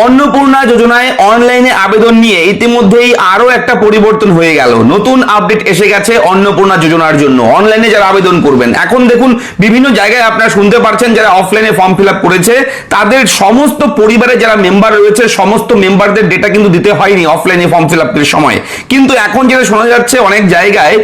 অন্নপূর্ণা যোজনায় অনলাইনে আবেদন নিয়ে ইতিমধ্যেই আরো একটা পরিবর্তন হয়ে গেল। নতুন আপডেট এসে গেছে অন্নপূর্ণা যোজনার জন্য। অনলাইনে যারা আবেদন করবেন, এখন দেখুন বিভিন্ন জায়গায় আপনারা শুনতে পাচ্ছেন যারা অফলাইনে ফর্ম ফিল আপ করেছে তাদের সমস্ত পরিবারে যারা মেম্বার রয়েছে সমস্ত মেম্বারদের ডেটা কিন্তু দিতে হয়নি অফলাইনে ফর্ম ফিল আপের সময়। কিন্তু এখন যেটা শোনা যাচ্ছে অনেক জায়গায়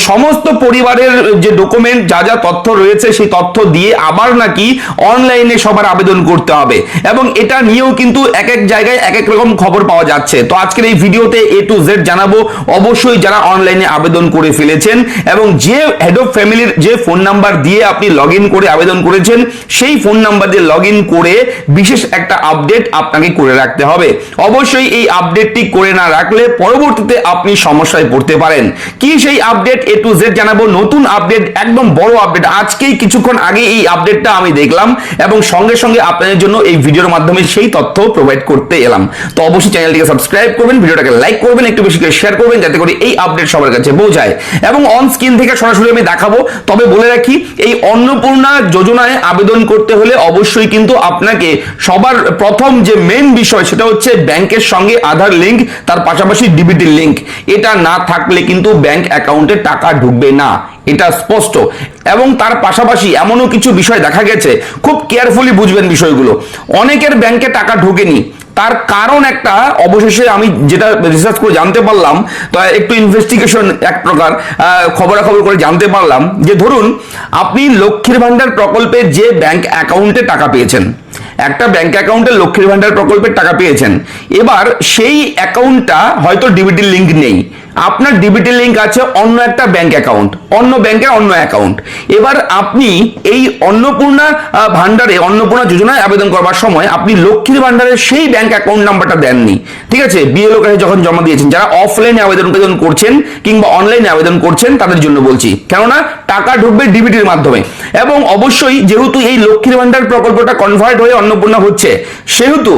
সমস্ত পরিবারের যে ডকুমেন্ট যা যা তথ্য রয়েছে সেই তথ্য দিয়ে আবার নাকি অনলাইনে সবার আবেদন করতে হবে, এবং এটা নিয়েও কিন্তু এক এক জায়গায় এক এক রকম খবর পাওয়া যাচ্ছে। তো আজকের এই ভিডিওতে এ টু জেড জানাবো। অবশ্যই যারা অনলাইনে আবেদন করে ফেলেছেন এবং যে হেড অফ ফ্যামিলির যে ফোন নাম্বার দিয়ে আপনি লগ ইন করে আবেদন করেছেন সেই ফোন নাম্বার দিয়ে লগ ইন করে বিশেষ একটা আপডেট আপনাকে করে রাখতে হবে। অবশ্যই এই আপডেটটি করে না রাখলে পরবর্তীতে আপনি সমস্যায় পড়তে পারেন। কি সেই আপডেট এ টু জেড জানাবো। নতুন আপডেট, একদম বড় আপডেট। আজকেই কিছুক্ষণ আগে এই আপডেটটা আমি দেখলাম এবং সঙ্গে সঙ্গে আপনাদের জন্য এই ভিডিওর মাধ্যমে সেই তথ্য প্রোভাইড করতে এলাম। তো অবশ্যই চ্যানেলটিকে সাবস্ক্রাইব করবেন, ভিডিওটাকে লাইক করবেন, একটু বেশি করে শেয়ার করবেন যাতে করে এই আপডেট সবার কাছে পৌঁছায়। এবং অন স্ক্রিন থেকে সরাসরি আমি দেখাবো। তবে বলে রাখি, এই অন্নপূর্ণা যোজনায় আবেদন করতে হলে অবশ্যই কিন্তু আপনাকে সবার প্রথম যে মেইন বিষয় সেটা হচ্ছে ব্যাংকের সঙ্গে আধার লিংক, তার পাশাপাশি ডিবিটি লিংক। এটা না থাকলে কিন্তু ব্যাংক অ্যাকাউন্টে টাকা ঢুকবে না, এটা স্পষ্ট। এবং তার পাশাপাশি এমনও কিছু বিষয় দেখা গেছে, খুব কেয়ারফুলি বুঝবেন বিষয়গুলো। অনেকের ব্যাংকে টাকা ঢোকেনি, তার কারণ একটা, অবশেষে আমি যেটা রিসার্চ করে জানতে পারলাম, তো একটু ইনভেস্টিগেশন এক প্রকার খবরাখবর করে জানতে পারলাম যে ধরুন আপনি লক্ষ্মীর ভান্ডার প্রকল্পে যে ব্যাংক অ্যাকাউন্টে টাকা পেয়েছেন, একটা ব্যাংক অ্যাকাউন্টে লক্ষ্মীর ভান্ডার প্রকল্পের টাকা পেয়েছেন, এবার সেই অ্যাকাউন্টটা হয়তো ডিবিটি লিংক নেই, আপনার ডিবিটি লিংক আছে অন্য একটা ব্যাংক অ্যাকাউন্ট, অন্য ব্যাংকের অন্য অ্যাকাউন্ট। এবার আপনি এই অন্নপূর্ণা ভান্ডারে, অন্নপূর্ণা যোজনায় আবেদন করবার সময় আপনি লক্ষ্মীর ভান্ডারের সেই ব্যাংক অ্যাকাউন্ট নাম্বারটা দেননি, ঠিক আছে? বিএলও কাছে যখন জমা দিয়েছেন, যারা অফলাইনে আবেদন করছেন কিংবা অনলাইনে আবেদন করছেন তাদের জন্য বলছি, কেননা টাকা ঢুকবে ডিবিটির মাধ্যমে। এবং অবশ্যই যেহেতু এই লক্ষ্মীর ভান্ডার প্রকল্পটা কনভার্ট হয়ে অন্নপূর্ণা হচ্ছে, সেহেতু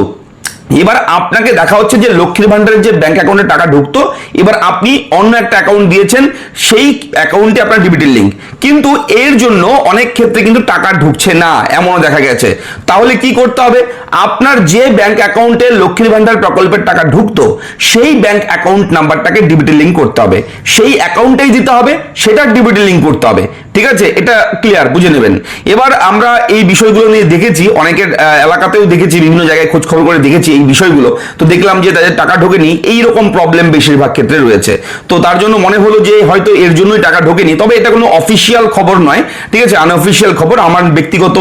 এবার আপনাকে দেখা হচ্ছে যে লক্ষ্মীর ভান্ডারের যে ব্যাংক অ্যাকাউন্টে টাকা ঢুকতো, এবার আপনি অন্য একটা অ্যাকাউন্ট দিয়েছেন, সেই অ্যাকাউন্টে আপনার ডিবিটি লিংক, কিন্তু এর জন্য অনেক ক্ষেত্রে কিন্তু টাকা ঢুকছে না, এমনও দেখা গেছে। তাহলে কি করতে হবে? আপনার যে ব্যাংক অ্যাকাউন্টে লক্ষ্মীর ভান্ডার প্রকল্পের টাকা ঢুকতো সেই ব্যাংক অ্যাকাউন্ট নাম্বারটাকে ডিবিটি লিংক করতে হবে, সেই অ্যাকাউন্টেই দিতে হবে, সেটার ডিবিটি লিংক করতে হবে, ঠিক আছে? এটা ক্লিয়ার, বুঝে নেবেন। এবার আমরা এই বিষয়গুলো নিয়ে দেখেছি, অনেকের এলাকাতেও দেখেছি, বিভিন্ন জায়গায় খোঁজ খবর করে দেখেছি এই বিষয়গুলো। তো দেখলাম যে তাদের টাকা ঢোকেনি, এইরকম প্রবলেম বেশিরভাগ ক্ষেত্রে রয়েছে। তো তার জন্য মনে হলো যে হয়তো এর জন্যই টাকা ঢোকেনি। তবে এটা কোনো অফিসিয়াল খবর নয়, ঠিক আছে? আনঅফিসিয়াল খবর, আমার ব্যক্তিগত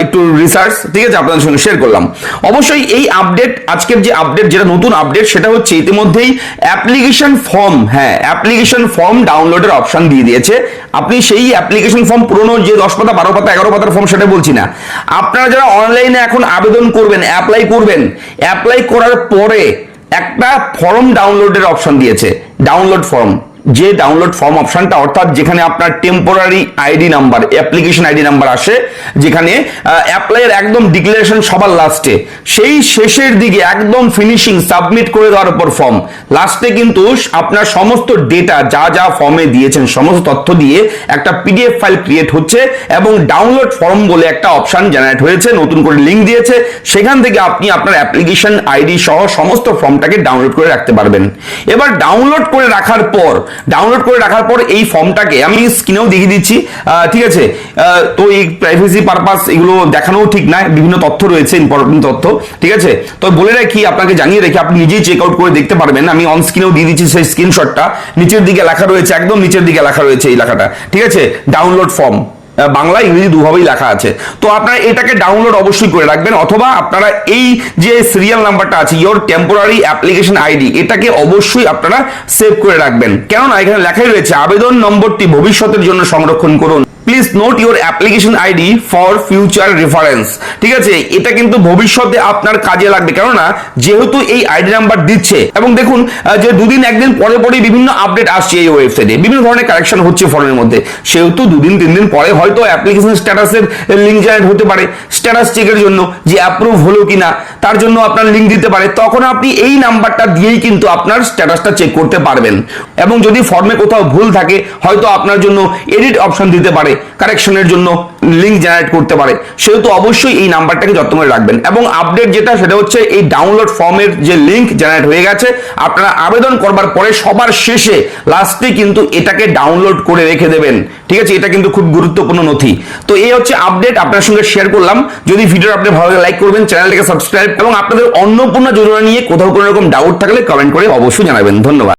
একটু রিসার্চ, ঠিক আছে, আপনাদের সঙ্গে শেয়ার করলাম। অবশ্যই এই আপডেট, আজকের যে আপডেট, যেটা নতুন আপডেট, সেটা হচ্ছে ইতিমধ্যেই অ্যাপ্লিকেশন ফর্ম, হ্যাঁ অ্যাপ্লিকেশন ফর্ম ডাউনলোডের অপশন দিয়ে দিয়েছে। আপনি সেই অ্যাপ্লিকেশন ফর্ম, পুরোনো যে 10 পাতা 12 পাতা 11 পাতার ফর্ম, সেটা বলছি না। আপনারা যারা অনলাইনে এখন আবেদন করবেন, অ্যাপ্লাই করবেন, অ্যাপ্লাই করার পরে একটা ফর্ম ডাউনলোডের অপশন দিয়েছে, ডাউনলোড ফর্ম। যে ডাউনলোড ফর্ম অপশনটা, অর্থাৎ যেখানে আপনার temporary ID number, application ID number আসে, যেখানে অ্যাপ্লাইয়ের একদম ডিক্লারেশন সবার লাস্টে, সেই শেষের দিকে একদম ফিনিশিং সাবমিট করে দেওয়ার পর ফর্ম লাস্টে কিন্তু আপনার সমস্ত ডেটা যা যা ফর্মে দিয়েছেন সমস্ত তথ্য দিয়ে একটা পিডিএফ ফাইল ক্রিয়েট হচ্ছে এবং ডাউনলোড ফর্ম বলে একটা অপশন জেনারেট হয়েছে, নতুন করে লিঙ্ক দিয়েছে। সেখান থেকে আপনি আপনার অ্যাপ্লিকেশন আইডি সহ সমস্ত ফর্মটাকে ডাউনলোড করে রাখতে পারবেন। এবার ডাউনলোড করে রাখার পর এই ফর্মটাকে আমি স্ক্রিনেও দেখিয়ে দিচ্ছি, ঠিক আছে? তো এই প্রাইভেসি পারপাস এগুলো দেখানোও ঠিক না, বিভিন্ন তথ্য রয়েছে, ইম্পর্টেন্ট তথ্য, ঠিক আছে? তো বলে রাখি, আপনাকে জানিয়ে রাখি, আপনি নিজেই চেক আউট করে দেখতে পারবেন। আমি অন স্ক্রিনেও দিয়ে দিচ্ছি সেই স্ক্রিনশটটা, নিচের দিকে লেখা রয়েছে, একদম নিচের দিকে লেখা রয়েছে এই লেখাটা, ঠিক আছে? ডাউনলোড ফর্ম, বাংলা ইংরেজি দুভাবেই লেখা আছে। তো আপনারা এটাকে ডাউনলোড অবশ্যই করে রাখবেন, অথবা আপনারা এই যে সিরিয়াল নাম্বারটা আছে, ইয়োর টেম্পোরারি অ্যাপ্লিকেশন আইডি, এটাকে অবশ্যই আপনারা সেভ করে রাখবেন। কেননা এখানে লেখাই রয়েছে আবেদন নম্বরটি ভবিষ্যতের জন্য সংরক্ষণ করুন, please note your application ID for future reference, ঠিক আছে? এটা কিন্তু ভবিষ্যতে আপনার কাজে লাগবে, কেননা যেহেতু এই আইডি নাম্বার দিচ্ছে। এবং দেখুন যে দুদিন একদিন পরে পরে বিভিন্ন আপডেট আসছে এই ওয়েবসাইটে, বিভিন্ন ধরনের কারেকশন হচ্ছে ফর্মের মধ্যে, সেহেতু দুদিন 3 দিন পরে হয়তো অ্যাপ্লিকেশন স্ট্যাটাসের লিঙ্ক জেনারেট হতে পারে, স্ট্যাটাস চেকের জন্য যে অ্যাপ্রুভ হলো কিনা তার জন্য আপনার লিঙ্ক দিতে পারে। তখন আপনি এই নাম্বারটা দিয়েই কিন্তু আপনার স্ট্যাটাসটা চেক করতে পারবেন। এবং যদি ফর্মে কোথাও ভুল থাকে, হয়তো আপনার জন্য এডিট অপশন দিতে পারে, পারে, কারেকশনের জন্য লিঙ্ক জেনারেট করতে পারে, সেহেতু অবশ্যই এই নাম্বারটাকে যত্ন করে রাখবেন। এবং আপডেট যেটা সেটা হচ্ছে এই ডাউনলোড ফর্মের যে লিঙ্ক জেনারেট হয়ে গেছে, আপনারা আবেদন করবার পরে সবার শেষে লাস্টে কিন্তু এটাকে ডাউনলোড করে রেখে দেবেন, ঠিক আছে? এটা কিন্তু খুব গুরুত্বপূর্ণ নথি। তো এই হচ্ছে আপডেট, আপনার সঙ্গে শেয়ার করলাম। যদি ভিডিও আপনার ভালো লাগে লাইক করবেন, চ্যানেলটাকে সাবস্ক্রাইব, এবং আপনাদের অন্নপূর্ণা যোজনা নিয়ে কোথাও কোনো রকম ডাউট থাকলে কমেন্ট করে অবশ্যই জানাবেন। ধন্যবাদ।